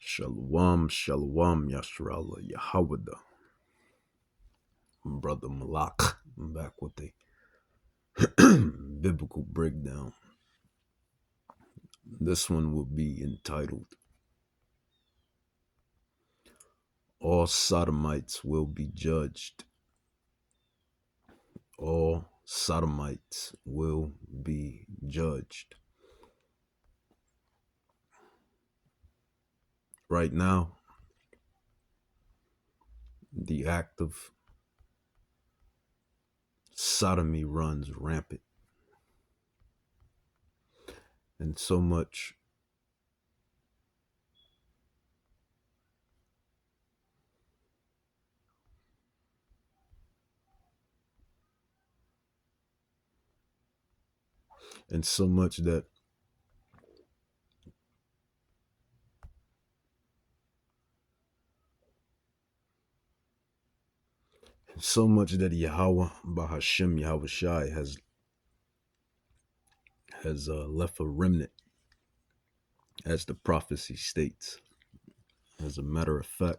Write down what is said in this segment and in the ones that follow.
Shalom, shalom, Yashrallah, Yahawada. Brother Malak. I'm back with a biblical breakdown. This one will be entitled, All Sodomites Will Be Judged. All Sodomites will be judged. Right now, the act of sodomy runs rampant. And so much that Yahweh Bahashem Yahweh Shai has left a remnant, as the prophecy states. As a matter of fact,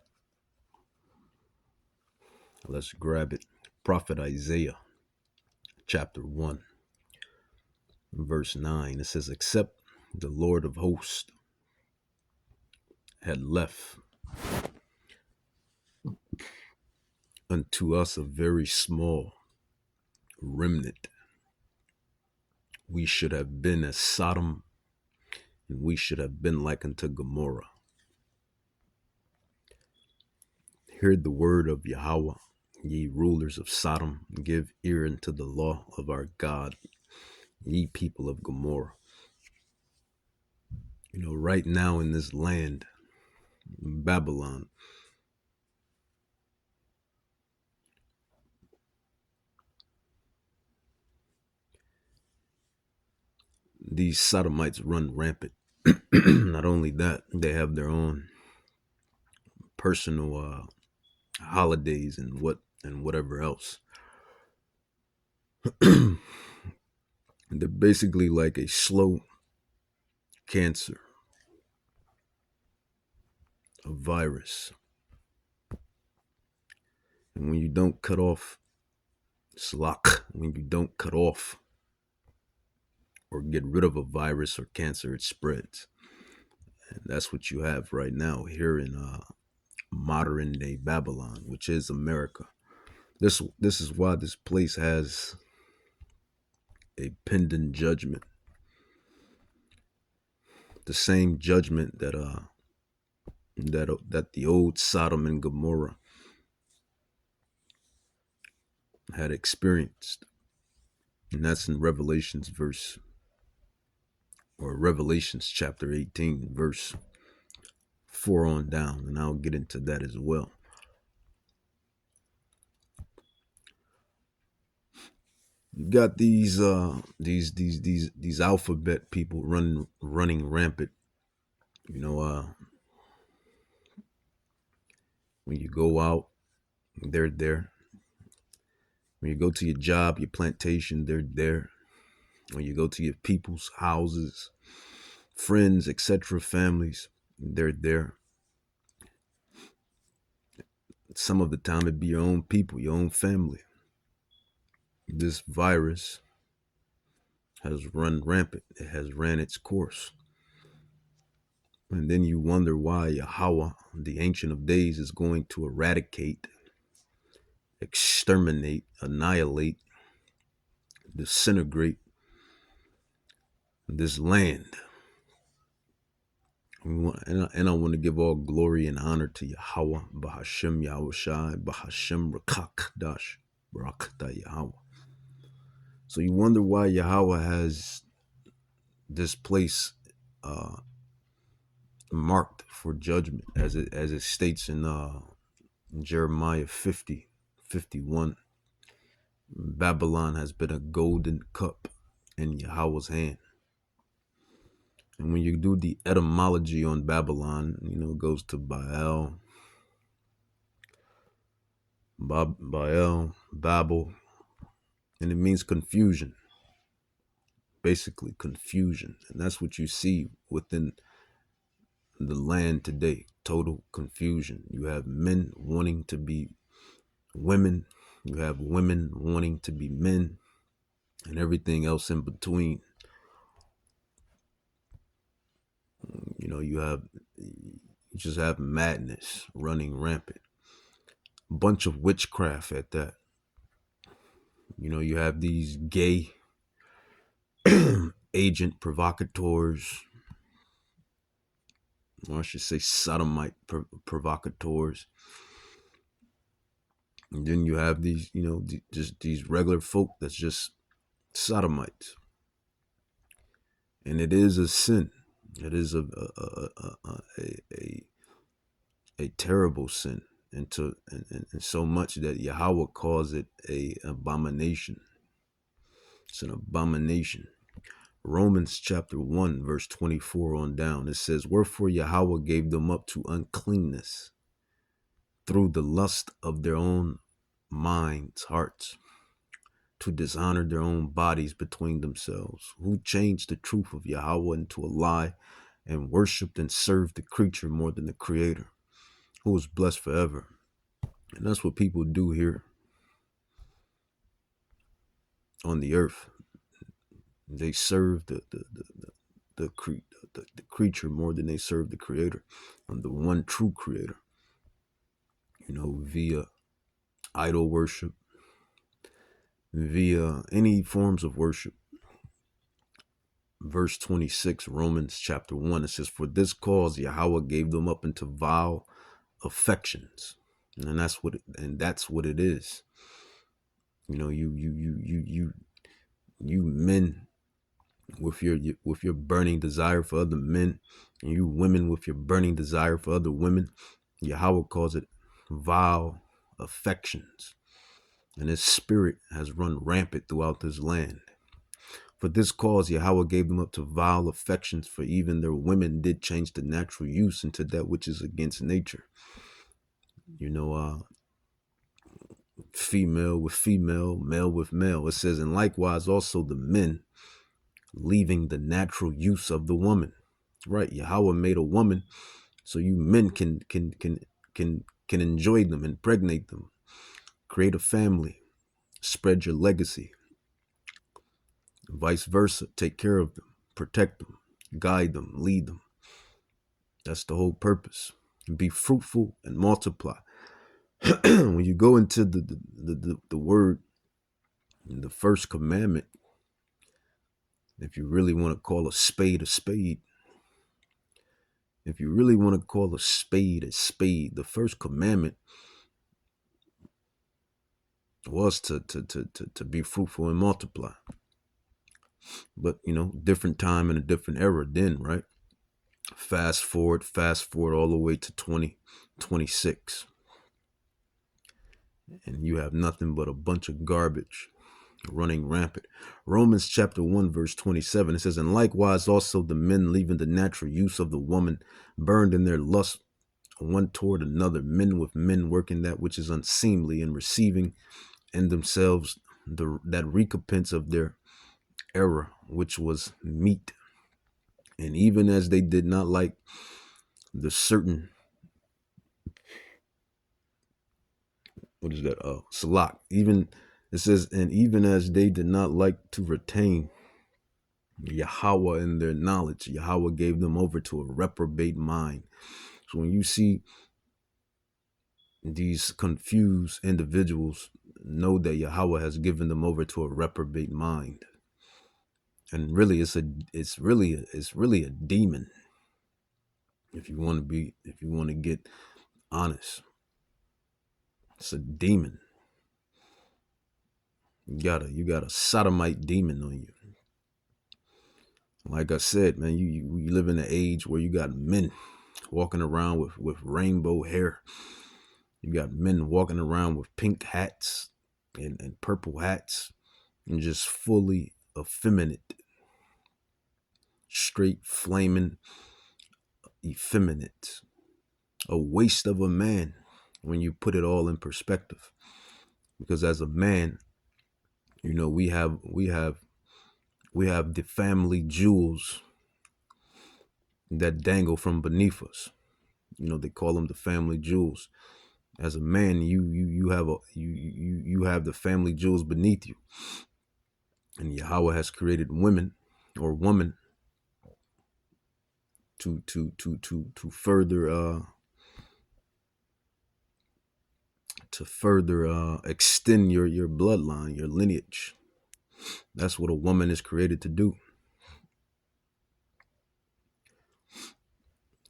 let's grab it. Prophet Isaiah, chapter 1, verse 9. It says, except the Lord of hosts had left unto us a very small remnant, we should have been as Sodom, and we should have been like unto Gomorrah. Hear the word of Yahweh, ye rulers of Sodom, give ear unto the law of our God, ye people of Gomorrah. You know, right now in this land, Babylon, these Sodomites run rampant. Not only that, they have their own personal holidays and whatever else. They're basically like a slow cancer, a virus. And when you don't cut off when you don't cut off or get rid of a virus or cancer, it spreads. And that's what you have right now here in modern day Babylon, which is America. This is why this place has a pending judgment. The same judgment that the old Sodom and Gomorrah had experienced. And that's in Revelations chapter 18, verse 4 on down, and I'll get into that as well. You got these alphabet people running rampant. You know, when you go out, they're there. When you go to your job, your plantation, they're there. When you go to your people's houses, friends, etc., families, they're there. Some of the time it'd be your own people, your own family. This virus has run rampant. It has ran its course. And then you wonder why Yahweh, the Ancient of Days, is going to eradicate, exterminate, annihilate, disintegrate this land. And I want to give all glory and honor to Yahweh, Bahashem Yahweh Shai, Bahashem Rakak Dash, Barakta Yahweh. So you wonder why Yahweh has this place marked for judgment, as it states in Jeremiah 50:51. Babylon has been a golden cup in Yahweh's hand. And when you do the etymology on Babylon, you know, it goes to Babel, Babel, and it means confusion. Basically confusion. And that's what you see within the land today. Total confusion. You have men wanting to be women. You have women wanting to be men, and everything else in between. You just have madness running rampant. Bunch of witchcraft at that. You have these gay agent provocateurs, or I should say sodomite provocateurs. And then you have these, just these regular folk that's just sodomites. And it is a sin. It is a terrible sin, and so much that Yahweh calls it a abomination. It's an abomination. Romans chapter 1, verse 24 on down, it says, "Wherefore Yahweh gave them up to uncleanness through the lust of their own minds, hearts, to dishonor their own bodies between themselves, who changed the truth of Yahweh into a lie, and worshipped and served the creature more than the Creator, who is blessed forever." And that's what people do here on the earth. They serve the creature more than they serve the Creator, and the one true Creator. Via idol worship, via any forms of worship. Verse 26, Romans chapter 1, it says, "For this cause Yahweh gave them up into vile affections." And that's what it is. You men with your burning desire for other men, and you women with your burning desire for other women. Yahweh calls it vile affections. And his spirit has run rampant throughout this land. "For this cause Yahweh gave them up to vile affections, for even their women did change the natural use into that which is against nature." Female with female, male with male. It says, "And likewise also the men, leaving the natural use of the woman." Right? Yahweh made a woman so you men can enjoy them, impregnate them, create a family, spread your legacy. Vice versa, take care of them, protect them, guide them, lead them. That's the whole purpose. Be fruitful and multiply. When you go into the word, the first commandment, if you really want to call a spade, if you really want to call a spade, the first commandment was to be fruitful and multiply. But different time and a different era then, right? Fast forward all the way to 2026. And you have nothing but a bunch of garbage running rampant. Romans chapter 1, verse 27, it says, "And likewise also the men, leaving the natural use of the woman, burned in their lust one toward another, men with men, working that which is unseemly, and receiving in themselves that recompense of their error, which was meat. And even as they did not like the certain," what is that? Salak. Even it says, "And even as they did not like to retain Yahweh in their knowledge, Yahweh gave them over to a reprobate mind." So when you see these confused individuals, know that Yahweh has given them over to a reprobate mind. And really it's really a demon. If you want to get honest, it's a demon. You got a sodomite demon on you. Like I said, man, you live in an age where you got men walking around with rainbow hair. You got men walking around with pink hats and purple hats, and just fully effeminate, straight flaming effeminate. A waste of a man when you put it all in perspective. Because as a man, we have the family jewels that dangle from beneath us. You know, they call them the family jewels. As a man, you have you have the family jewels beneath you, and Yahweh has created women or woman to further extend your bloodline, your lineage. That's what a woman is created to do.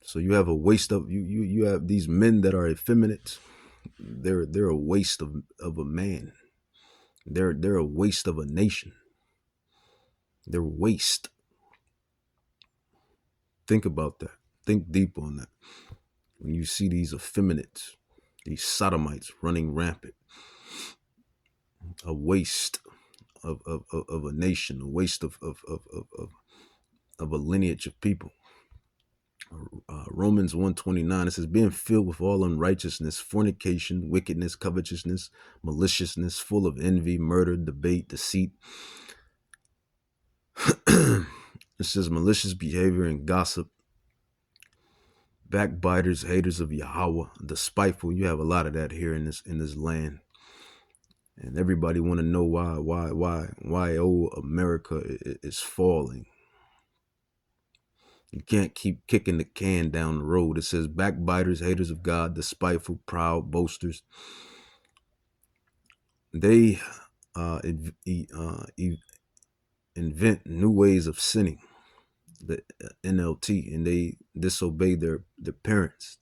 So you have a waste of you have these men that are effeminate. They're a waste of a man. They're a waste of a nation. They're waste. Think about that. Think deep on that. When you see these effeminates, these sodomites running rampant, a waste of a nation, a waste of a lineage of people. Romans 1:29, it says, being filled with all unrighteousness, fornication, wickedness, covetousness, maliciousness, full of envy, murder, debate, deceit. It says malicious behavior and gossip, backbiters, haters of Yahweh, the spiteful. You have a lot of that here in this land. And everybody want to know why old America is falling. You can't keep kicking the can down the road. It says backbiters, haters of God, the spiteful, proud, boasters. They invent new ways of sinning, the NLT, and they disobey their parents.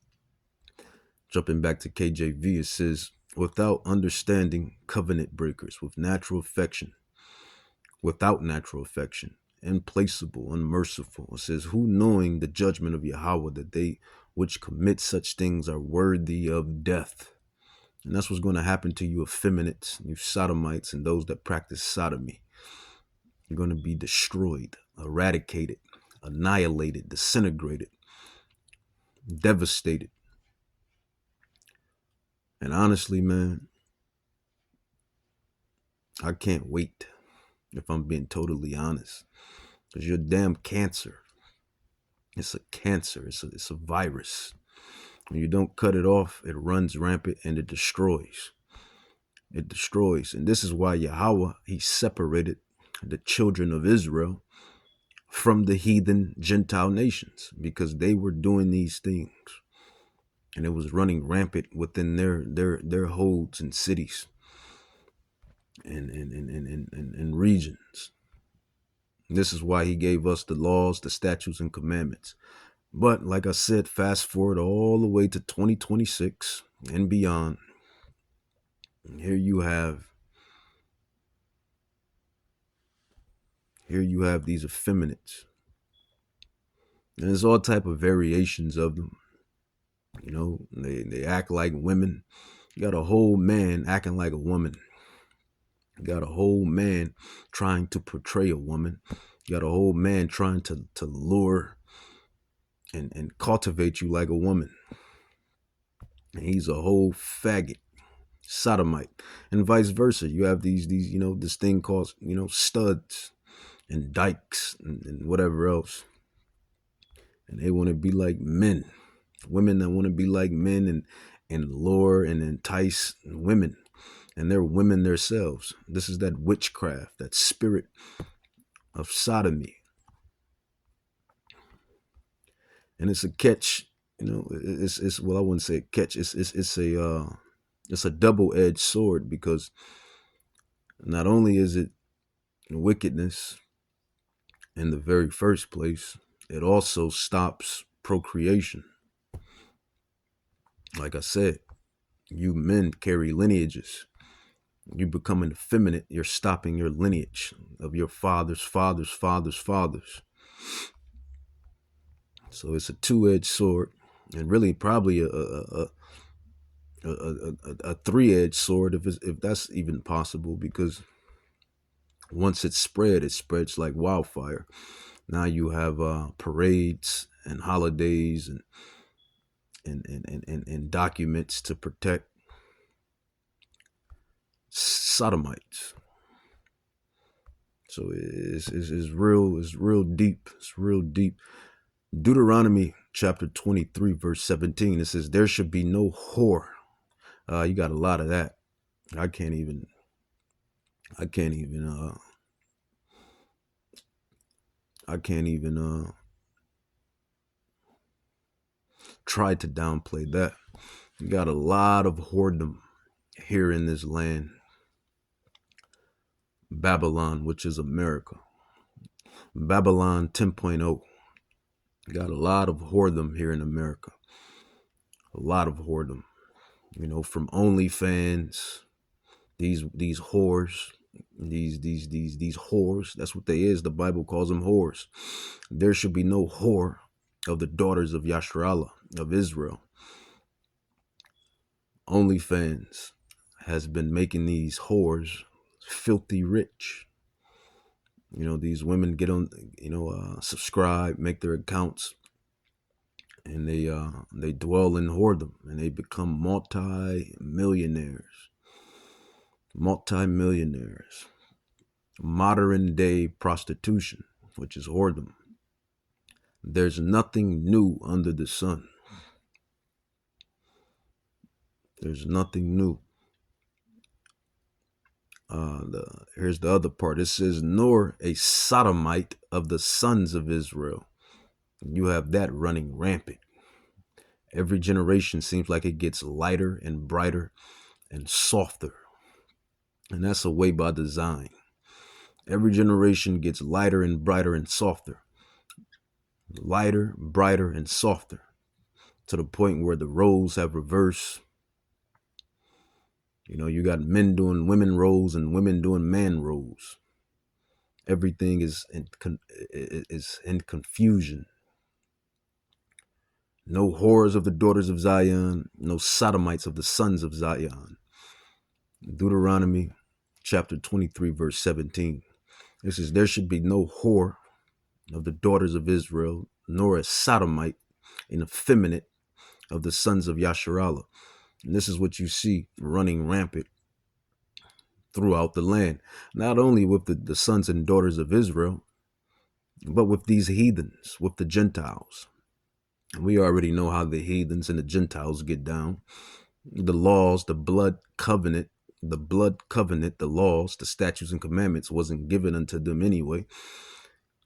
Jumping back to KJV, it says, without understanding, covenant breakers, with natural affection, without natural affection, implacable, unmerciful. It says, who knowing the judgment of Yahweh, that they which commit such things are worthy of death. And that's what's going to happen to you effeminates, you sodomites, and those that practice sodomy. You're going to be destroyed, eradicated, annihilated, disintegrated, devastated. And honestly, man, I can't wait, if I'm being totally honest, because you're damn cancer. It's a cancer. It's a virus. When you don't cut it off, it runs rampant and it destroys. It destroys. And this is why Yahweh, he separated the children of Israel from the heathen Gentile nations, because they were doing these things. And it was running rampant within their holds and cities and regions. And this is why he gave us the laws, the statutes, and commandments. But like I said, fast forward all the way to 2026 and beyond. And here you have these effeminates. And there's all type of variations of them. You know, they act like women. You got a whole man acting like a woman. You got a whole man trying to portray a woman. You got a whole man trying to lure and cultivate you like a woman. And he's a whole faggot, sodomite, and vice versa. You have these this thing called studs and dykes and whatever else, and they want to be like men. Women that want to be like men and lure and entice women, and they're women themselves. This is that witchcraft, that spirit of sodomy. And it's a catch, it's well, I wouldn't say a catch. It's a double-edged sword, because not only is it wickedness in the very first place, it also stops procreation. Like I said, you men carry lineages. You becoming effeminate, you're stopping your lineage of your fathers, fathers, fathers, fathers. So it's a two-edged sword, and really probably a three-edged sword, if that's even possible, because once it's spread, it spreads like wildfire. Now you have parades and holidays and documents to protect sodomites. So it's real deep. It's real deep. Deuteronomy chapter 23, verse 17, it says, there should be no whore. You got a lot of that. I can't even I can't even try to downplay that. You got a lot of whoredom here in this land. Babylon, which is America. Babylon 10.0. Got a lot of whoredom here in America. A lot of whoredom. You know, from OnlyFans, these whores, these whores. That's what they is. The Bible calls them whores. There should be no whore of the daughters of Yasharallah, of Israel. OnlyFans has been making these whores filthy rich. You know, these women get on, subscribe, make their accounts, and they dwell in whoredom, and they become multi-millionaires. Modern day prostitution, which is whoredom. There's nothing new under the sun. There's nothing new. Here's the other part. It says, nor a Sodomite of the sons of Israel. You have that running rampant. Every generation seems like it gets lighter and brighter and softer. And that's a way by design. Every generation gets lighter and brighter and softer. Lighter, brighter, and softer. To the point where the roles have reversed. You know, you got men doing women roles and women doing man roles. Everything is in confusion. No whores of the daughters of Zion, no Sodomites of the sons of Zion. Deuteronomy chapter 23, verse 17. It says, there should be no whore of the daughters of Israel, nor a Sodomite, an effeminate of the sons of Yasharallah. And this is what you see running rampant throughout the land. Not only with the sons and daughters of Israel, but with these heathens, with the Gentiles. We already know how the heathens and the Gentiles get down. The laws, the blood covenant, the laws, the statutes and commandments wasn't given unto them anyway.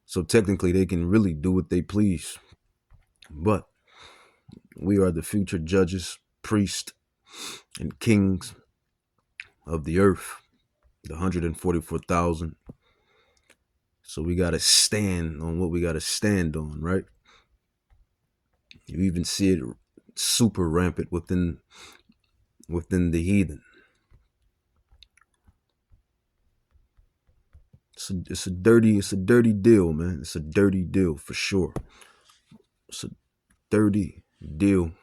So technically they can really do what they please. But we are the future judges, priests, and kings of the earth, the 144,000. So we got to stand on what we got to stand on, right? You even see it super rampant within the heathen. It's a dirty deal, man. It's a dirty deal for sure. It's a dirty deal.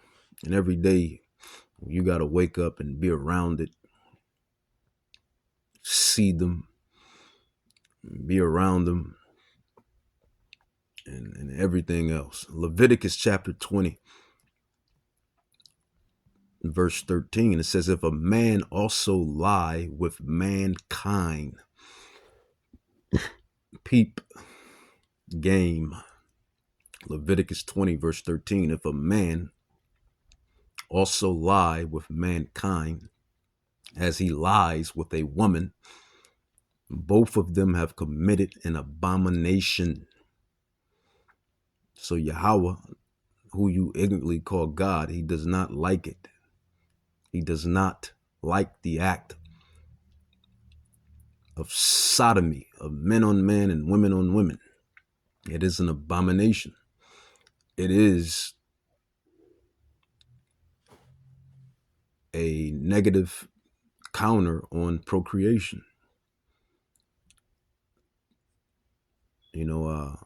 And every day you got to wake up and be around it. See them. Be around them. And everything else. Leviticus chapter 20. Verse 13. It says, if a man also lie with mankind. Peep game. Leviticus 20, verse 13. If a man also lie with mankind, as he lies with a woman, both of them have committed an abomination. So Yahweh, who you ignorantly call God, he does not like it. He does not like the act of sodomy, of men on men and women on women. It is an abomination. It is a negative counter on procreation. You know,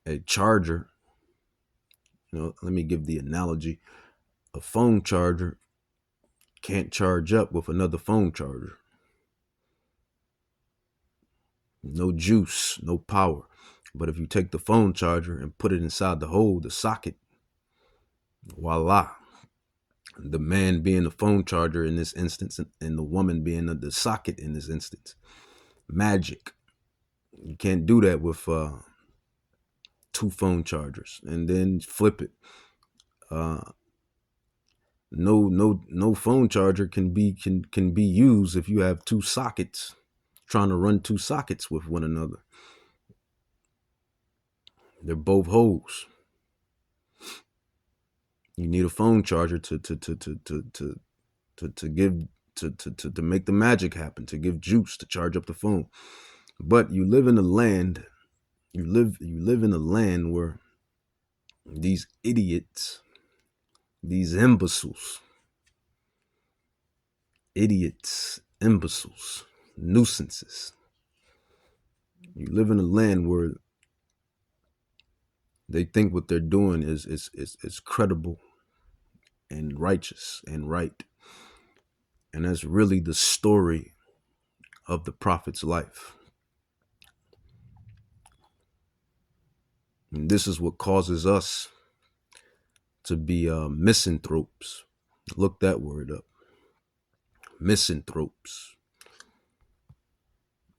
a charger, you know, let me give the analogy. A phone charger can't charge up with another phone charger. No juice, no power. But if you take the phone charger and put it inside the hole, the socket, voila. The man being the phone charger in this instance, and the woman being the socket in this instance. Magic. You can't do that with two phone chargers. And then flip it. No phone charger can be used if you have two sockets trying to run two sockets with one another. They're both holes. You need a phone charger to give to make the magic happen, to give juice to charge up the phone. But you live in a land, you live in a land where these idiots, these imbeciles, nuisances. You live in a land where they think what they're doing is credible and righteous and right. And that's really the story of the prophet's life. And this is what causes us to be misanthropes. Look that word up. Misanthropes.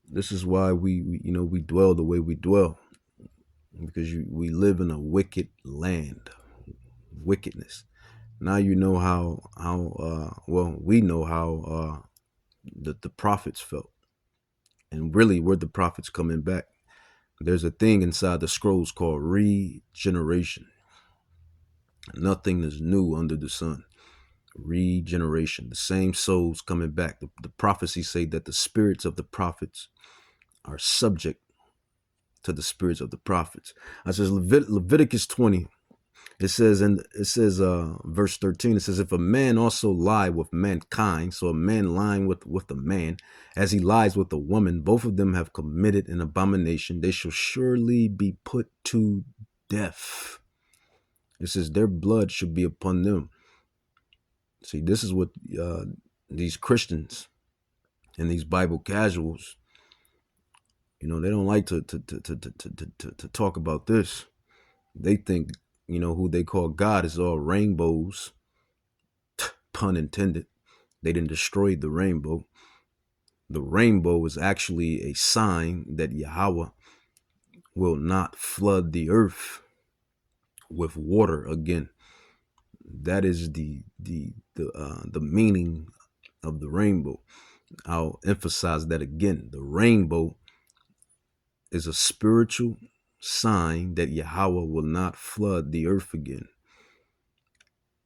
This is why we dwell the way we dwell, because we live in a wicked land. Wickedness. Now you know we know how the prophets felt, and really were the prophets coming back. There's a thing inside the scrolls called regeneration. Nothing is new under the sun. Regeneration, the same souls coming back. The prophecies say that the spirits of the prophets are subject to the spirits of the prophets. I says Leviticus 20. It says verse 13, it says, if a man also lie with mankind, so a man lying with a man, as he lies with a woman, both of them have committed an abomination. They shall surely be put to death. It says their blood should be upon them. See, this is what these Christians and these Bible casuals, they don't like to talk about this. They think, who they call God is all rainbows, pun intended. They didn't destroy the rainbow. The rainbow is actually a sign that Yahweh will not flood the earth with water again. That is the meaning of the rainbow. I'll emphasize that again. The rainbow is a spiritual sign that Yahweh will not flood the earth again.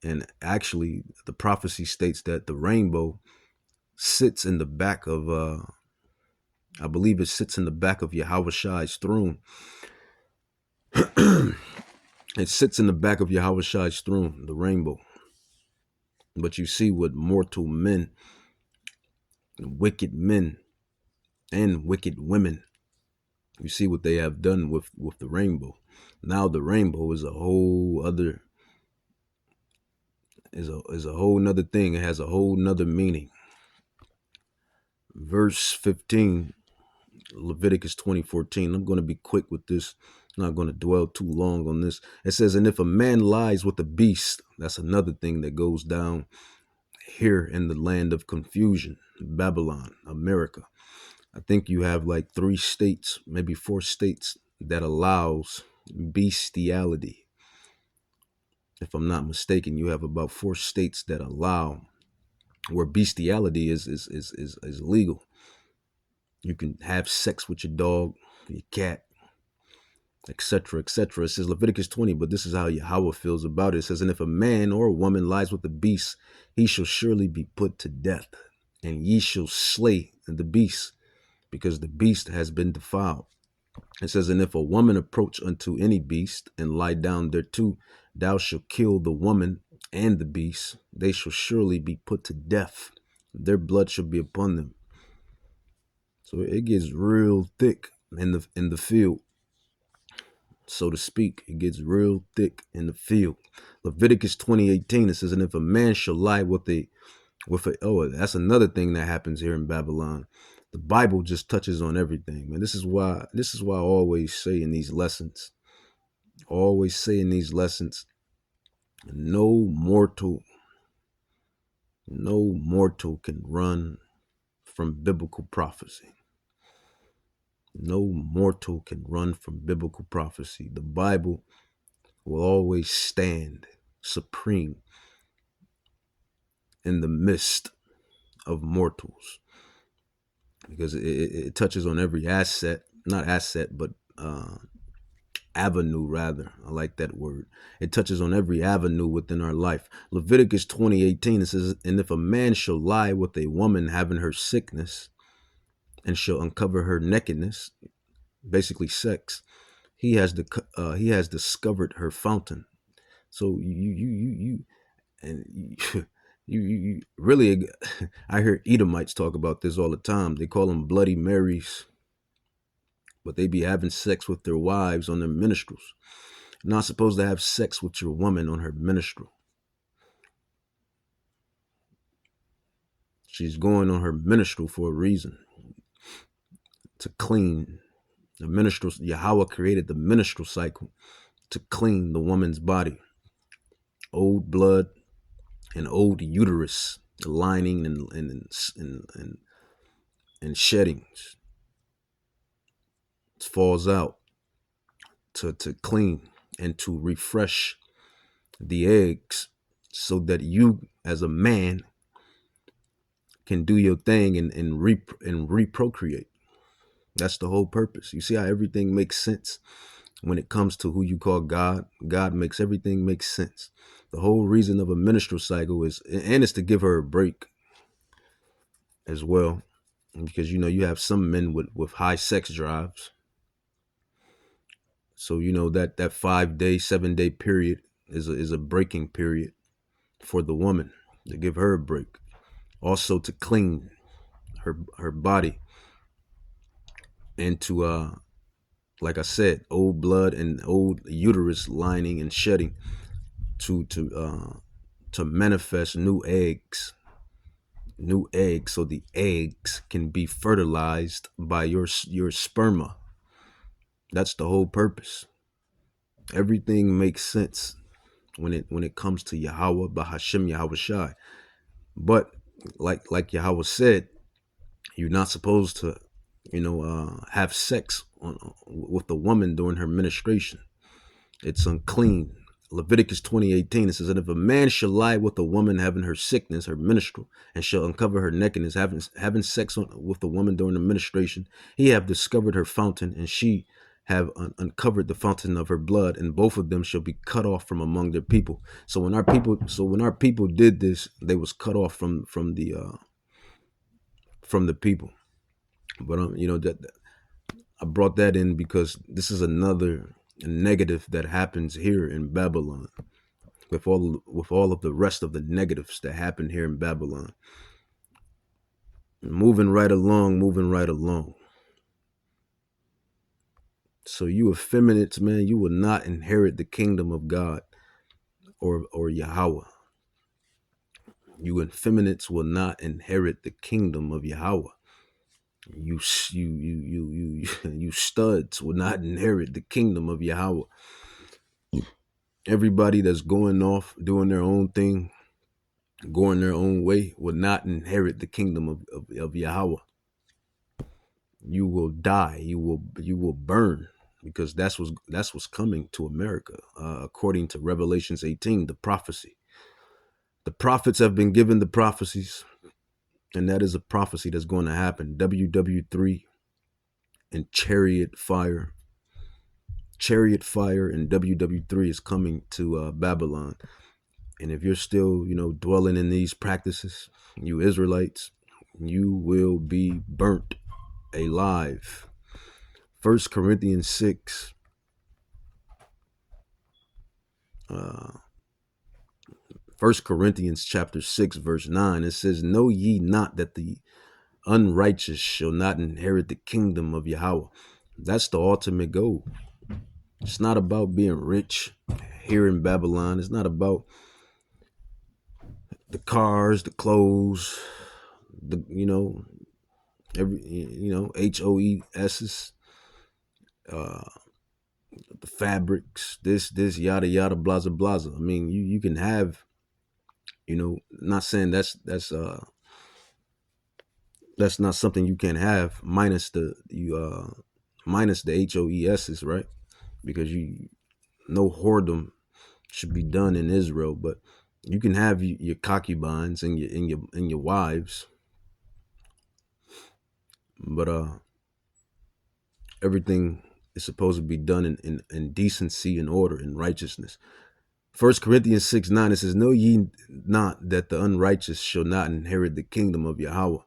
And actually, the prophecy states that the rainbow sits in the back of, I believe it sits in the back of Yahweh Shai's throne. It sits in the back of Yahweh Shai's throne, the rainbow. But you see what mortal men, wicked men, and wicked women, you see what they have done with the rainbow. Now the rainbow is a whole other, is a whole nother thing. It has a whole nother meaning. Verse 15, Leviticus 20:14. I'm going to be quick with this. I'm not going to dwell too long on this. It says, and if a man lies with a beast, that's another thing that goes down here in the land of confusion, Babylon, America. I think you have like 3 states, maybe 4 states that allows bestiality. If I'm not mistaken, you have about 4 states that allow where bestiality is legal. You can have sex with your dog, your cat, etc., etc. It says Leviticus 20, but this is how Yahweh feels about it. It says, and if a man or a woman lies with the beast, he shall surely be put to death, and ye shall slay the beast, because the beast has been defiled. It says, and if a woman approach unto any beast and lie down thereto, thou shalt kill the woman and the beast. They shall surely be put to death. Their blood shall be upon them. So it gets real thick in the field, so to speak. It gets real thick in the field. Leviticus 20:18, it says, and if a man shall lie with a that's another thing that happens here in Babylon. The Bible just touches on everything, man. This is why I always say in these lessons, no mortal can run from biblical prophecy. No mortal can run from biblical prophecy. The Bible will always stand supreme in the midst of mortals because it touches on every not asset, but avenue rather. I like that word. It touches on every avenue within our life. Leviticus 20:18, it says, and if a man shall lie with a woman having her sickness and shall uncover her nakedness, basically sex, he has discovered her fountain. So you and you really, I hear Edomites talk about this all the time. They call them Bloody Marys, but they be having sex with their wives on their minstrels. You're not supposed to have sex with your woman on her minstrel. She's going on her minstrel for a reason, to clean. The minstrel, Yahweh created the minstrel cycle to clean the woman's body. Old blood and old uterus, lining and sheddings falls out to clean and to refresh the eggs so that you as a man can do your thing and reprocreate. That's the whole purpose. You see how everything makes sense when it comes to who you call God. God makes everything make sense. The whole reason of a menstrual cycle is, and it's to give her a break as well, because you have some men with high sex drives. So that 5 day, 7 day period is a breaking period for the woman, to give her a break. Also to clean her body and to like I said, old blood and old uterus lining and shedding to manifest new eggs, so the eggs can be fertilized by your sperma. That's the whole purpose. Everything makes sense when it comes to Yahweh, Bahashem Yahweh Shai. But like Yahweh said, you're not supposed to have sex with a woman during her ministration. It's unclean. Leviticus 20:18, it says that if a man shall lie with a woman having her sickness, her menstrual, and shall uncover her nakedness, having sex with a woman during the ministration, he have discovered her fountain, and she have uncovered the fountain of her blood, and both of them shall be cut off from among their people. So when our people did this, they was cut off from the people. But that I brought that in because this is another negative that happens here in Babylon, with all of the rest of the negatives that happen here in Babylon. Moving right along. So you effeminates, man, you will not inherit the kingdom of God or Yahweh. You effeminates will not inherit the kingdom of Yahweh. You studs will not inherit the kingdom of Yahweh. Everybody that's going off, doing their own thing, going their own way, will not inherit the kingdom of Yahweh. You will die. You will burn, because that's what's coming to America, according to Revelations 18, the prophecy. The prophets have been given the prophecies, and that is a prophecy that's going to happen. WW3 and Chariot Fire and WW3 is coming to Babylon. And if you're still, dwelling in these practices, you Israelites, you will be burnt alive. 1 Corinthians 6. 1 Corinthians chapter 6, verse 9, it says, know ye not that the unrighteous shall not inherit the kingdom of Yahweh. That's the ultimate goal. It's not about being rich here in Babylon. It's not about the cars, the clothes, the HOESs, the fabrics, this yada yada blaza blaza. I mean, you can have, not saying that's not something you can have, minus minus the HOESs, right? Because no whoredom should be done in Israel, but you can have your concubines and your wives, but everything is supposed to be done in decency and order and righteousness. 1 Corinthians 6:9, it says, "Know ye not that the unrighteous shall not inherit the kingdom of Yahweh?"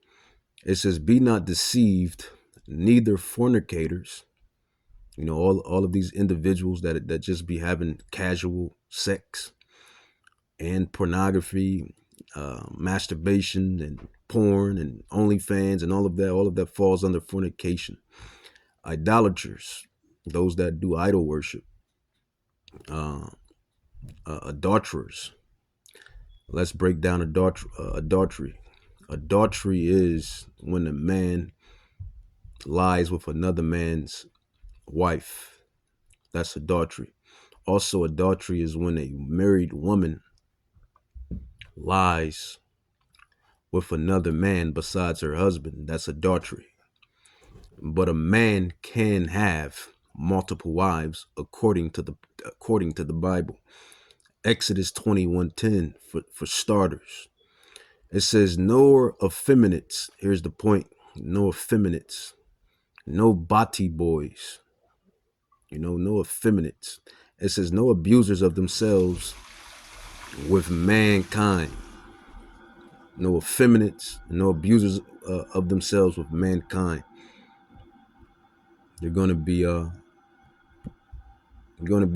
It says, "Be not deceived, neither fornicators." All of these individuals that just be having casual sex and pornography, masturbation and porn and OnlyFans and all of that falls under fornication. Idolaters, those that do idol worship, adulterers. Let's break down adultery. Adultery is when a man lies with another man's wife. That's adultery. Also, adultery is when a married woman lies with another man besides her husband. That's adultery. But a man can have multiple wives according to the Bible. Exodus 21:10 for starters. It says, "No effeminates." Here's the point: no effeminates, no bati boys. No effeminates. It says, "No abusers of themselves with mankind." No effeminates, no abusers of themselves with mankind. They're going to be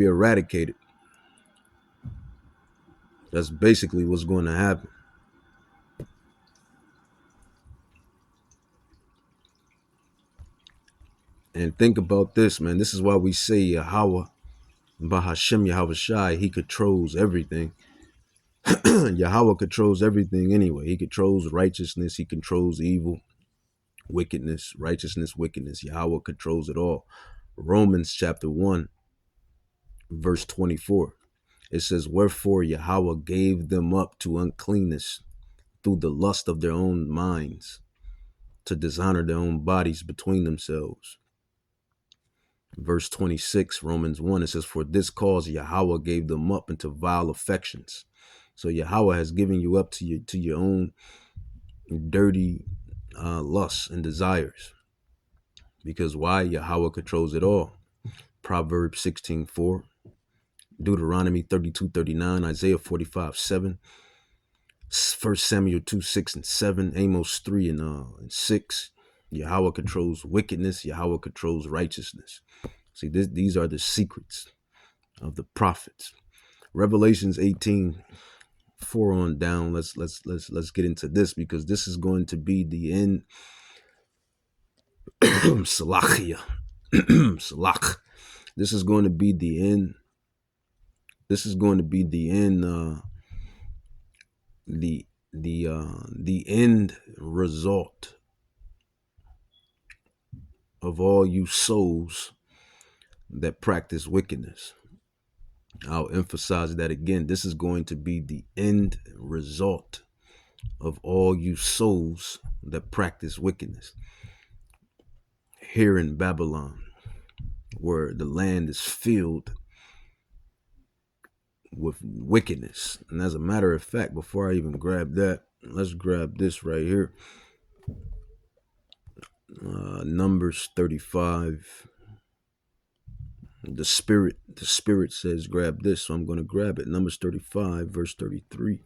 eradicated. That's basically what's going to happen. And think about this, man. This is why we say Yahweh, Bahashem Yahweh Shai, he controls everything. Yahweh controls everything anyway. He controls righteousness. He controls evil, wickedness, righteousness, wickedness. Yahweh controls it all. Romans chapter 1, verse 24. It says, "Wherefore Yahweh gave them up to uncleanness through the lust of their own minds, to dishonor their own bodies between themselves." Verse 26, Romans 1, it says, "For this cause Yahweh gave them up into vile affections." So Yahweh has given you up to your own dirty lusts and desires. Because why? Yahweh controls it all. Proverbs 16:4, Deuteronomy 32:39, Isaiah 45:7, 1 Samuel 2:6 and 7, Amos 3 and 6. Yahweh controls wickedness. Yahweh controls righteousness. See, these are the secrets of the prophets. Revelations 18:4 on down. Let's get into this, because this is going to be the end. Salachia. Salach. This is going to be the end. This is going to be the end. The end result of all you souls that practice wickedness. I'll emphasize that again. This is going to be the end result of all you souls that practice wickedness. Here in Babylon, where the land is filled with wickedness. And as a matter of fact, before I even grab that, let's grab this right here. Numbers 35. The spirit says grab this, so I'm going to grab it. Numbers 35, verse 33.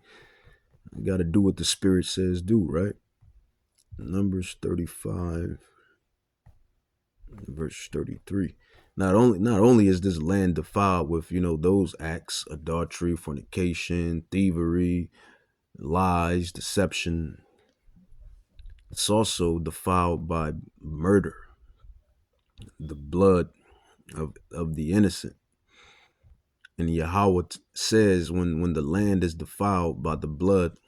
I got to do what the spirit says do, right? Numbers 35, verse 33. Not only is this land defiled with, those acts: adultery, fornication, thievery, lies, deception, it's also defiled by murder, the blood of the innocent. And Yahweh says when the land is defiled by the blood,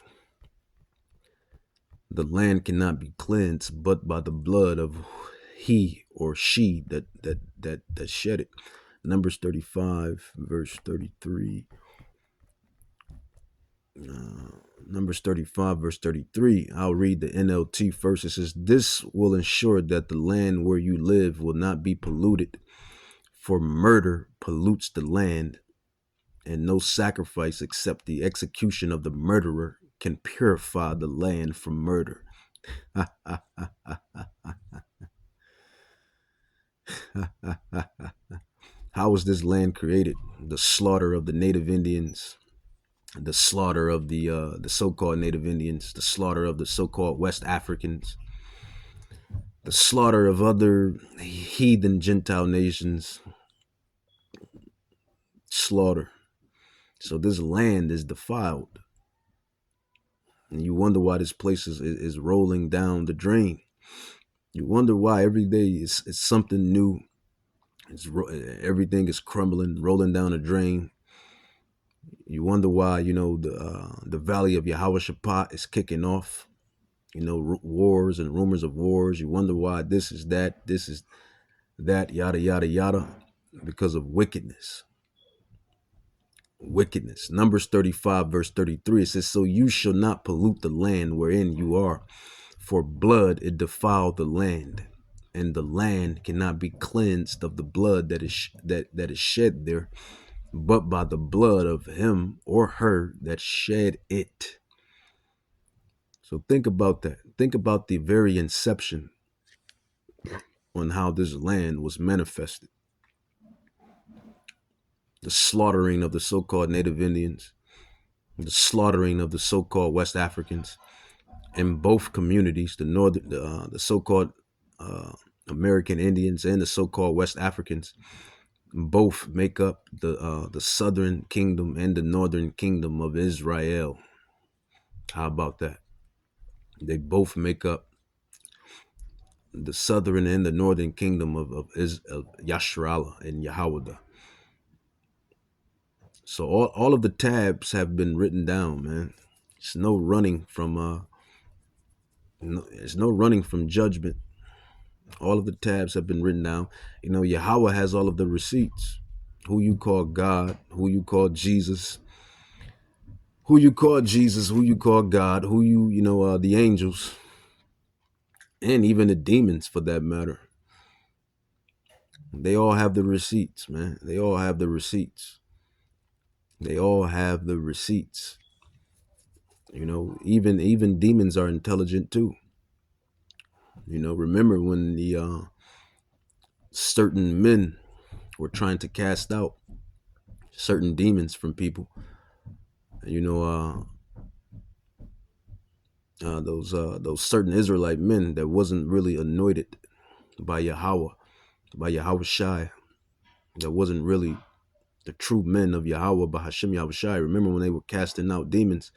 the land cannot be cleansed but by the blood of he or she that shed it. Numbers 35, verse 33. Numbers 35, verse 33. I'll read the NLT first. It says, "This will ensure that the land where you live will not be polluted, for murder pollutes the land, and no sacrifice except the execution of the murderer can purify the land from murder." How was this land created? The slaughter of the native Indians, the slaughter of the so-called native Indians, the slaughter of the so-called West Africans, the slaughter of other heathen Gentile nations, slaughter. So this land is defiled. And you wonder why this place is rolling down the drain. You wonder why every day it's something new. Everything is crumbling, rolling down the drain. You wonder why, the valley of Yahweh Shaphat is kicking off. Wars and rumors of wars. You wonder why this is that, yada, yada, yada, because of wickedness. Wickedness. Numbers 35, verse 33, it says, "So you shall not pollute the land wherein you are, for blood it defiled the land, and the land cannot be cleansed of the blood that is shed there, but by the blood of him or her that shed it." So think about that. Think about the very inception on how this land was manifested. The slaughtering of the so-called native Indians, the slaughtering of the so-called West Africans in both communities, the so-called American Indians and the so-called West Africans, both make up the southern kingdom and the northern kingdom of Israel. How about that? They both make up the southern and the northern kingdom of Yashrala and Yahweh. So all of the tabs have been written down, man. It's no running from there's no running from judgment. All of the tabs have been written down. Yahweh has all of the receipts. Who you call God, who you call Jesus, who you call God, the angels, and even the demons for that matter. They all have the receipts, man. They all have the receipts. They all have the receipts. Even demons are intelligent too. Remember when the certain men were trying to cast out certain demons from people. Those certain Israelite men that wasn't really anointed by Yahweh, by Yahweh Shai, that wasn't really the true men of Yahweh, by Hashem Yahweh Shai. Remember when they were casting out demons,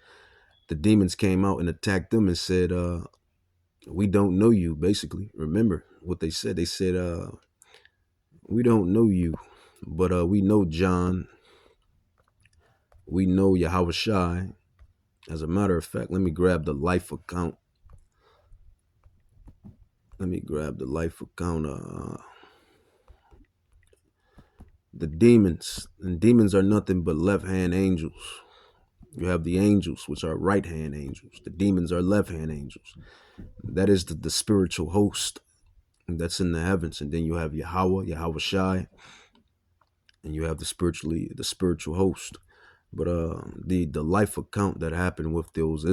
the demons came out and attacked them and said, "We don't know you." Basically, remember what they said? They said, "We don't know you, but we know John. We know Yahweh Shai." As a matter of fact, let me grab the life account. The demons. And demons are nothing but left-hand angels. You have the angels, which are right-hand angels. The demons are left-hand angels. That is the spiritual host that's in the heavens. And then you have Yahweh Shai, and you have the spiritual host. But the life account that happened with those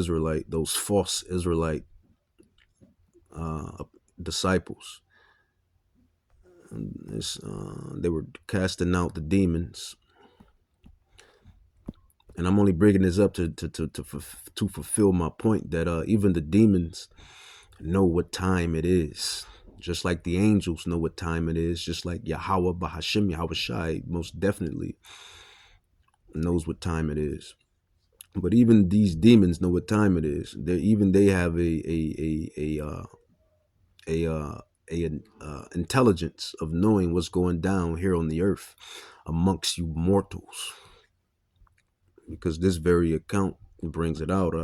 false Israelite disciples, they were casting out the demons. And I'm only bringing this up to fulfill my point that even the demons know what time it is, just like the angels know what time it is, just like Yahweh Bahashim Yahweh Shai most definitely knows what time it is. But even these demons know what time it is. They have a intelligence of knowing what's going down here on the earth amongst you mortals, because this very account brings it out.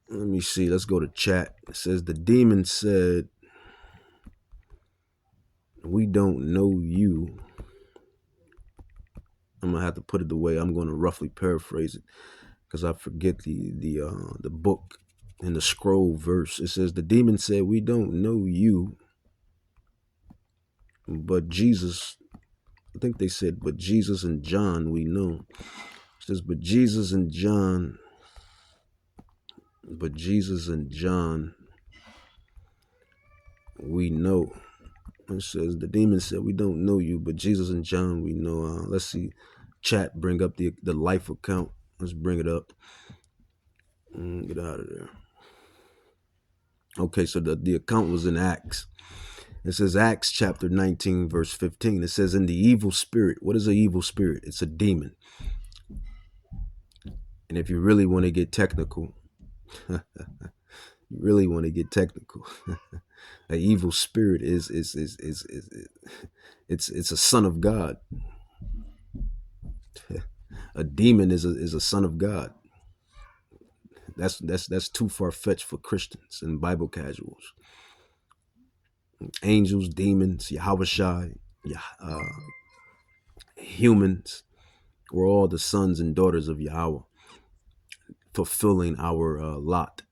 Let me see. Let's go to chat. It says the demon said, "We don't know you, I'm gonna have to put it the way I'm gonna roughly paraphrase it because I forget the book and the scroll verse. It says the demon said, "We don't know you, but Jesus." I think they said, "But Jesus and John we know." It says, "But Jesus and John, but Jesus and John we know." It says the demon said, "We don't know you, but Jesus and John we know." Let's see, chat, bring up the life account. Let's bring it up. Get out of there. Okay, so the account was in Acts. It says Acts chapter 19, verse 15. It says, "In the evil spirit." What is an evil spirit? It's a demon. And if you really want to get technical, an evil spirit is it's a son of God. A demon is a son of God. That's too far fetched for Christians and Bible casuals. Angels, demons, Yahweh, humans, we're all the sons and daughters of Yahweh, fulfilling our lot.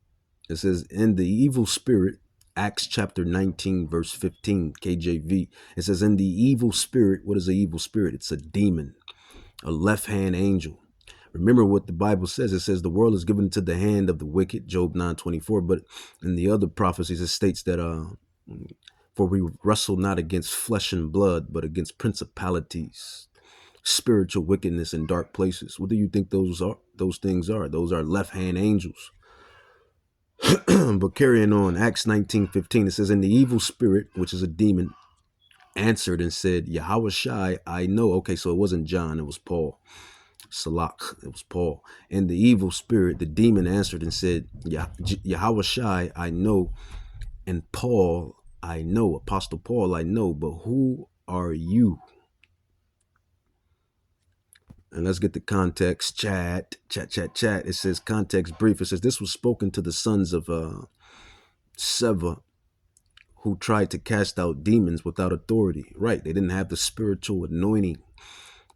It says, "In the evil spirit," Acts chapter 19, verse 15, KJV. It says, "In the evil spirit." What is an evil spirit? It's a demon, a left-hand angel. Remember what the Bible says. It says the world is given into the hand of the wicked, Job 9:24. But in the other prophecies, it states that for we wrestle not against flesh and blood, but against principalities, spiritual wickedness in dark places. What do you think those things are? Those are left-hand angels. But carrying on, Acts 19:15, it says, "In the evil spirit," which is a demon, "answered and said, Yahweh Shai, I know." Okay, so it wasn't John, it was Paul. Salak, it was Paul. "In the evil spirit, the demon answered and said, Yahweh Shai, I know, and Paul, I know, Apostle Paul, I know, but who are you?" And let's get the context. Chat. It says, context brief. It says, "This was spoken to the sons of Seva, who tried to cast out demons without authority." Right. They didn't have the spiritual anointing.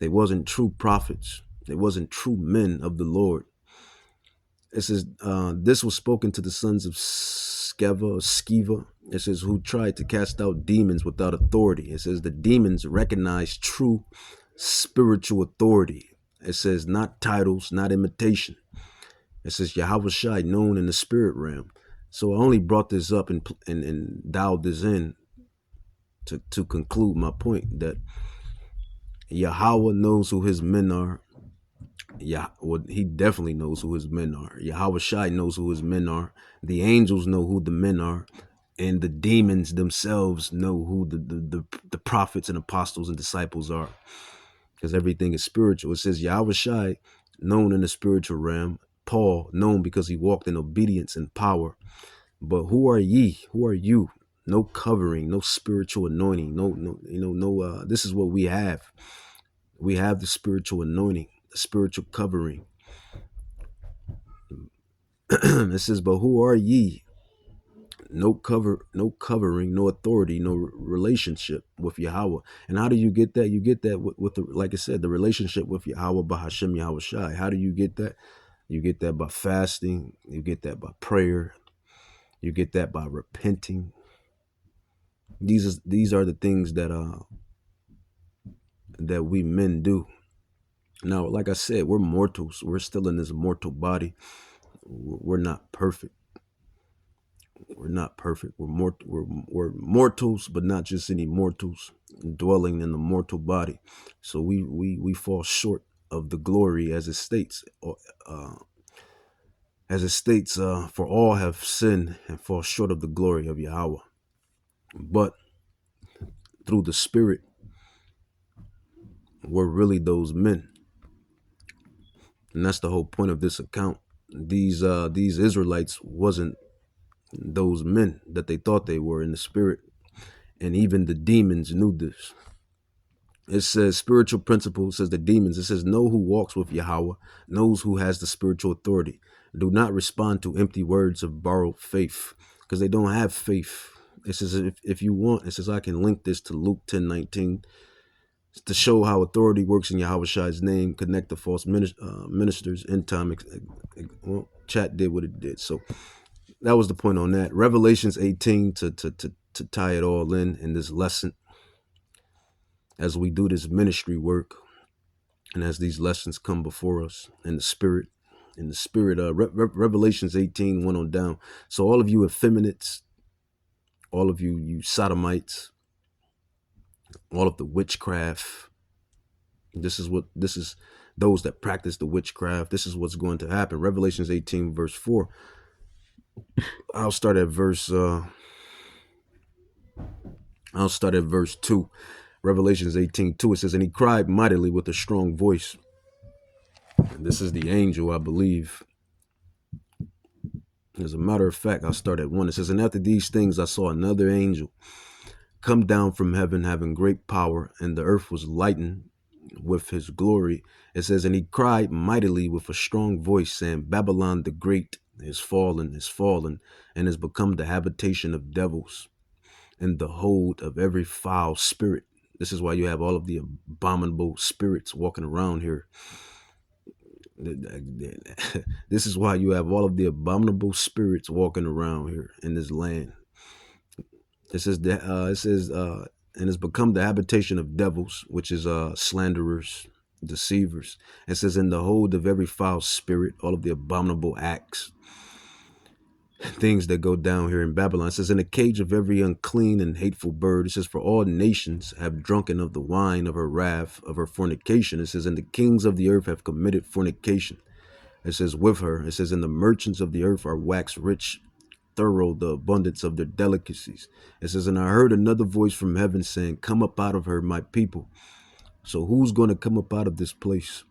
They wasn't true prophets. They wasn't true men of the Lord. It says, "This was spoken to the sons of Skeva. It says, who tried to cast out demons without authority." It says the demons recognize true spiritual authority. It says not titles, not imitation. It says Yahweh Shai, known in the spirit realm. So I only brought this up and dialed this in to conclude my point that Yahweh knows who his men are. Yeah, well, he definitely knows who his men are. Yahweh Shai knows who his men are. The angels know who the men are, and the demons themselves know who the prophets and apostles and disciples are, because everything is spiritual. It says Yahweh Shai, known in the spiritual realm. Paul, known because he walked in obedience and power. But who are ye? Who are you? No covering, no spiritual anointing, no. This is what we have. We have the spiritual anointing, the spiritual covering. It says, "But who are ye?" No covering, no authority, no relationship with Yahweh. And how do you get that? You get that with the, like I said, the relationship with Yahweh, Bahashem Yahweh Shai. How do you get that? You get that by fasting. You get that by prayer. You get that by repenting. These are the things that we men do. Now, like I said, we're mortals. We're still in this mortal body. We're not perfect. We're not perfect. We're mortals, but not just any mortals dwelling in the mortal body. So we fall short of the glory, as it states. For all have sinned and fall short of the glory of Yahweh. But through the Spirit, we're really those men. And that's the whole point of this account. These Israelites wasn't those men that they thought they were in the spirit. And even the demons knew this. It says spiritual principle. It says the demons. It says know who walks with Yahweh, knows who has the spiritual authority. Do not respond to empty words of borrowed faith, because they don't have faith. It says if you want, it says I can link this to Luke 10:19. to show how authority works in Yahweh name, connect the false ministers in time. Well, chat did what it did. So that was the point on that. Revelations 18 to tie it all in this lesson as we do this ministry work and as these lessons come before us in the spirit. Revelations 18 went on down. So all of you effeminates, all of you sodomites, all of the witchcraft, this is those that practice the witchcraft. This is what's going to happen. Revelations 18 verse 4. I'll start at verse 2. Revelations 18:2. It says, and he cried mightily with a strong voice. And this is the angel, I believe. As a matter of fact, I'll start at 1. It says, and after these things I saw another angel come down from heaven, having great power, and the earth was lightened with his glory. It says, and he cried mightily with a strong voice, saying, Babylon the great is fallen, and has become the habitation of devils, and the hold of every foul spirit. This is why you have all of the abominable spirits walking around here. This is why you have all of the abominable spirits walking around here in this land. It says and has become the habitation of devils, which is slanderers, deceivers. It says, in the hold of every foul spirit, all of the abominable acts, things that go down here in Babylon. It says, in the cage of every unclean and hateful bird. It says, for all nations have drunken of the wine of her wrath, of her fornication. It says, and the kings of the earth have committed fornication. It says, with her. It says, and the merchants of the earth are waxed rich, thorough the abundance of their delicacies. It says, and I heard another voice from heaven saying, come up out of her, my people. So who's going to come up out of this place?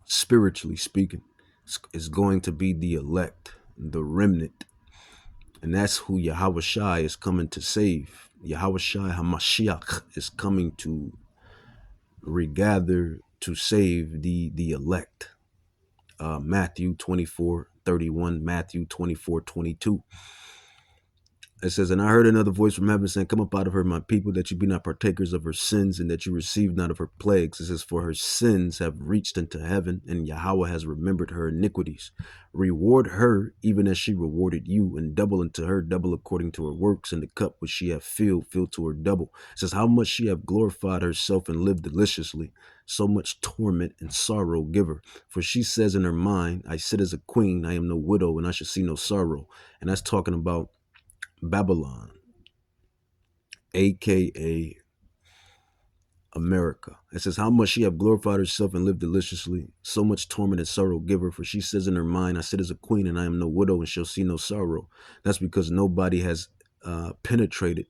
Spiritually speaking, it's going to be the elect, the remnant. And that's who Yahweh Shai is coming to save. Yahweh Shai HaMashiach is coming to regather to save the elect. Matthew 24:31, Matthew 24:22. It says, and I heard another voice from heaven saying, come up out of her, my people, that you be not partakers of her sins, and that you receive not of her plagues. It says, for her sins have reached into heaven, and Yahweh has remembered her iniquities. Reward her, even as she rewarded you, and double unto her, double according to her works, and the cup which she hath filled to her double. It says, how much she hath glorified herself and lived deliciously, so much torment and sorrow give her. For she says in her mind, I sit as a queen, I am no widow, and I shall see no sorrow. And that's talking about Babylon, aka America. It says, how much she have glorified herself and lived deliciously, so much torment and sorrow give her. For she says in her mind, I sit as a queen and I am no widow and shall see no sorrow. That's because nobody has penetrated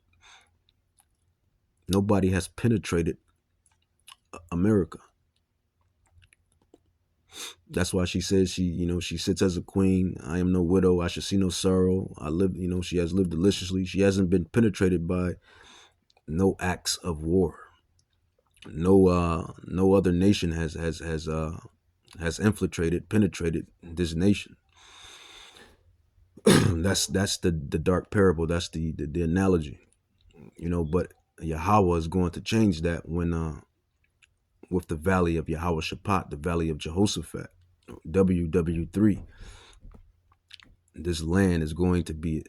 America. That's why she says she sits as a queen. I am no widow. I shall see no sorrow. I live, she has lived deliciously. She hasn't been penetrated by no acts of war. No other nation has penetrated this nation. that's the dark parable. That's the analogy, but Yahweh is going to change that when with the valley of Yahweh Shaphat, the valley of Jehoshaphat, WW3. This land is going to be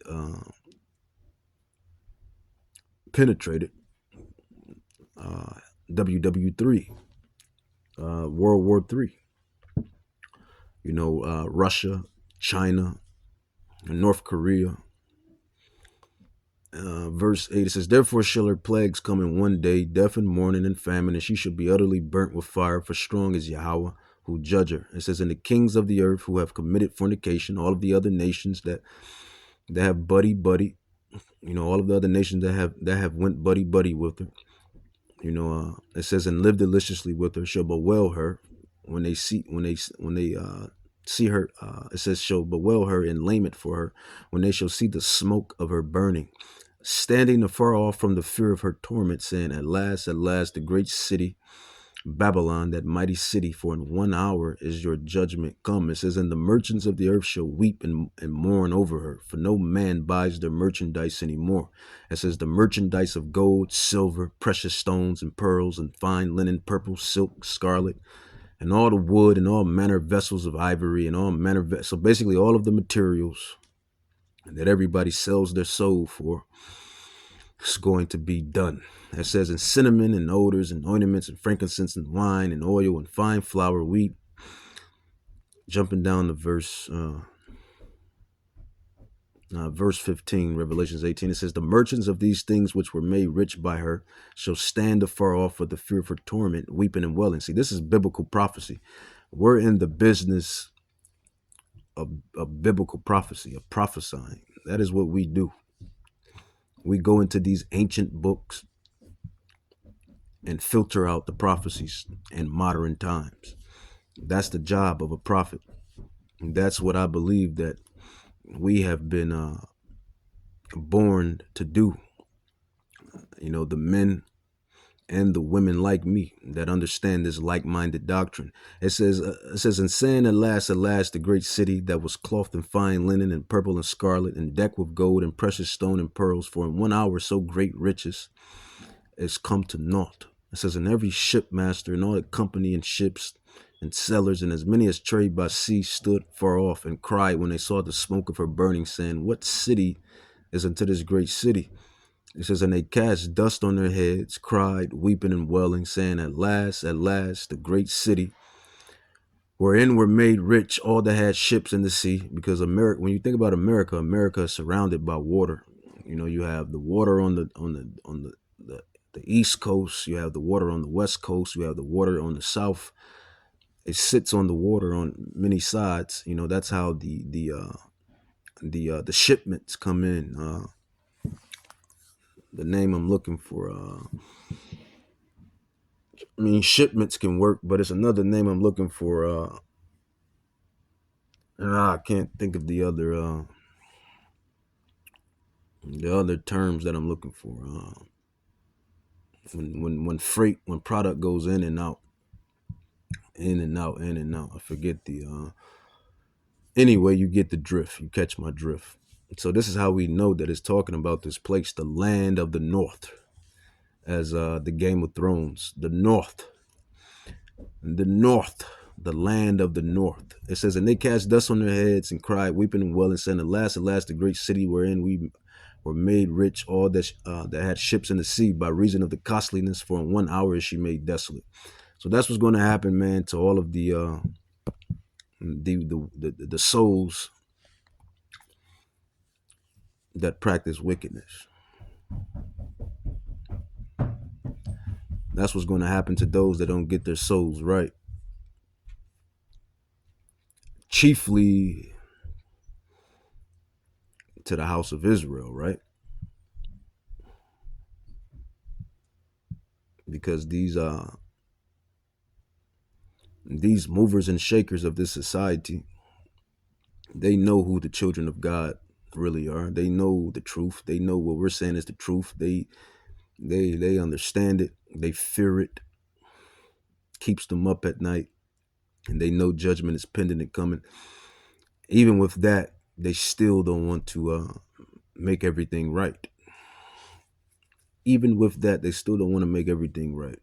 penetrated. WW3, World War III. Russia, China, and North Korea. Verse 8, it says, therefore shall her plagues come in one day, death and mourning and famine, and she shall be utterly burnt with fire, for strong is Yahweh who judge her. It says, and the kings of the earth who have committed fornication, all of the other nations that have buddy, all of the other nations that have went buddy with her. It says, and live deliciously with her, shall bewail her when they see her. It says, shall bewail her and lament for her when they shall see the smoke of her burning, standing afar off from the fear of her torment, saying, at last, the great city Babylon, that mighty city, for in 1 hour is your judgment come. It says, and the merchants of the earth shall weep and mourn over her, for no man buys their merchandise anymore. It says, the merchandise of gold, silver, precious stones, and pearls, and fine linen, purple, silk, scarlet, and all the wood, and all manner of vessels of ivory, and all manner of, so basically all of the materials that everybody sells their soul for, it's going to be done. It says, in cinnamon and odors and ornaments and frankincense and wine and oil and fine flour, wheat. Jumping down to verse 15, Revelations 18, it says, the merchants of these things which were made rich by her shall stand afar off with the fear of her torment, weeping and wailing. See, this is biblical prophecy. We're in the business of biblical prophecy, of prophesying. That is what we do. We go into these ancient books and filter out the prophecies in modern times. That's the job of a prophet. And that's what I believe that we have been born to do. You know, the men and the women like me that understand this like-minded doctrine. It says, and saying, alas, the great city that was clothed in fine linen and purple and scarlet and decked with gold and precious stone and pearls, for in 1 hour so great riches is come to naught. It says, and every shipmaster and all the company and ships and sellers and as many as trade by sea stood far off and cried when they saw the smoke of her burning, saying, what city is unto this great city? It says, and they cast dust on their heads, cried, weeping and wailing, saying, at last, the great city, wherein were made rich all that had ships in the sea. Because America, when you think about America, America is surrounded by water. You know, you have the water on the East Coast, you have the water on the West Coast, you have the water on the South. It sits on the water on many sides. You know, that's how the shipments come in. The name I'm looking for, I mean, shipments can work, but it's another name I'm looking for. And I can't think of the other terms that I'm looking for. When product goes in and out, in and out, in and out. I forget the. Anyway, you get the drift. You catch my drift. So this is how we know that it's talking about this place, the land of the north, as the Game of Thrones, the north, the land of the north. It says, and they cast dust on their heads and cried, weeping and wailing, saying, alas, the great city wherein we were made rich, all that had ships in the sea, by reason of the costliness, for in 1 hour is she made desolate. So that's what's going to happen, man, to all of the souls that practice wickedness. That's what's going to happen to those that don't get their souls right. Chiefly to the house of Israel, right? Because these movers and shakers of this society, they know who the children of God really are. They know the truth. They know what we're saying is the truth. They understand it. They fear it. Keeps them up at night. And they know judgment is pending and coming. Even with that, they still don't want to make everything right. Even with that, they still don't want to make everything right.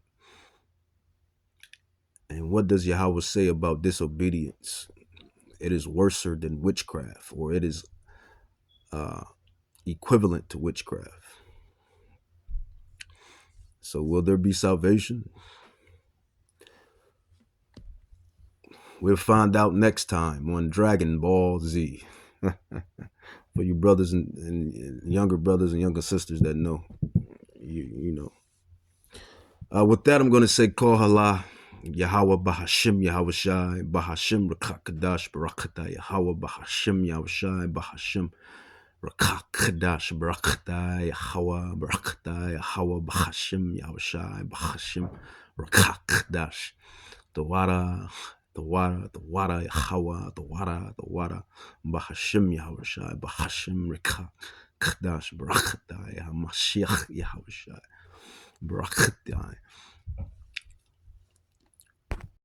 And what does Yahweh say about disobedience? It is worser than witchcraft, or it is equivalent to witchcraft. So will there be salvation? We'll find out next time on Dragon Ball Z. For you brothers and younger brothers and younger sisters that know, you know. With that, I'm going to say Kohala, Yahweh Bahashim, Yahweh Shai, Bahashim, Rakakadash, Barakata, Yahweh Bahashim, Yahweh Shai, Bahashim, Rakakadash, Barakata, Yahweh, Barakata, Yahweh Bahashim, Yahweh Shai, Bahashim, Rakakadash, the water, Yahweh, the water, Bahashim, Yahweh Shai, Bahashim, Rakakadash, Barakata, Mashiach, Yahweh Shai, Barakata.